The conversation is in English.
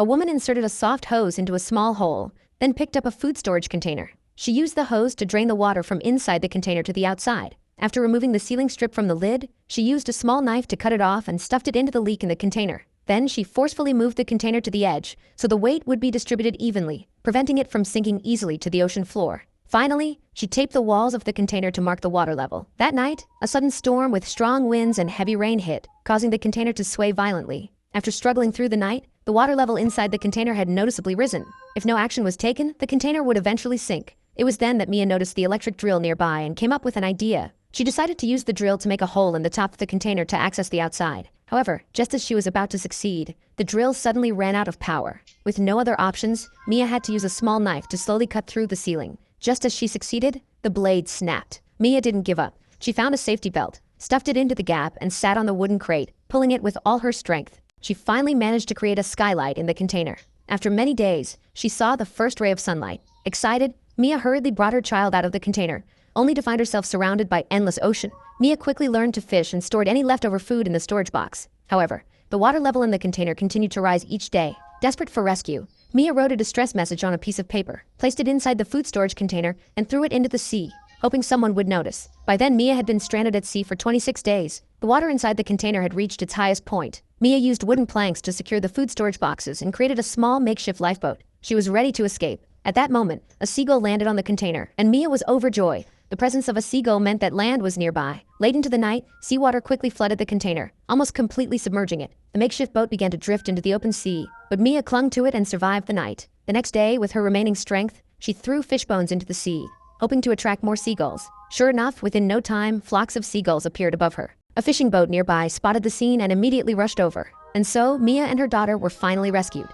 A woman inserted a soft hose into a small hole, then picked up a food storage container. She used the hose to drain the water from inside the container to the outside. After removing the sealing strip from the lid, she used a small knife to cut it off and stuffed it into the leak in the container. Then she forcefully moved the container to the edge so the weight would be distributed evenly, preventing it from sinking easily to the ocean floor. Finally, she taped the walls of the container to mark the water level. That night, a sudden storm with strong winds and heavy rain hit, causing the container to sway violently. After struggling through the night, the water level inside the container had noticeably risen. If no action was taken, the container would eventually sink. It was then that Mia noticed the electric drill nearby and came up with an idea. She decided to use the drill to make a hole in the top of the container to access the outside. However, just as she was about to succeed, the drill suddenly ran out of power. With no other options, Mia had to use a small knife to slowly cut through the ceiling. Just as she succeeded, the blade snapped. Mia didn't give up. She found a safety belt, stuffed it into the gap, and sat on the wooden crate, pulling it with all her strength. She finally managed to create a skylight in the container. After many days, she saw the first ray of sunlight. Excited, Mia hurriedly brought her child out of the container, only to find herself surrounded by endless ocean. Mia quickly learned to fish and stored any leftover food in the storage box. However, the water level in the container continued to rise each day. Desperate for rescue, Mia wrote a distress message on a piece of paper, placed it inside the food storage container, and threw it into the sea, hoping someone would notice. By then, Mia had been stranded at sea for 26 days. The water inside the container had reached its highest point. Mia used wooden planks to secure the food storage boxes and created a small makeshift lifeboat. She was ready to escape. At that moment, a seagull landed on the container, and Mia was overjoyed. The presence of a seagull meant that land was nearby. Late into the night, seawater quickly flooded the container, almost completely submerging it. The makeshift boat began to drift into the open sea, but Mia clung to it and survived the night. The next day, with her remaining strength, she threw fish bones into the sea, hoping to attract more seagulls. Sure enough, within no time, flocks of seagulls appeared above her. A fishing boat nearby spotted the scene and immediately rushed over. And so, Mia and her daughter were finally rescued.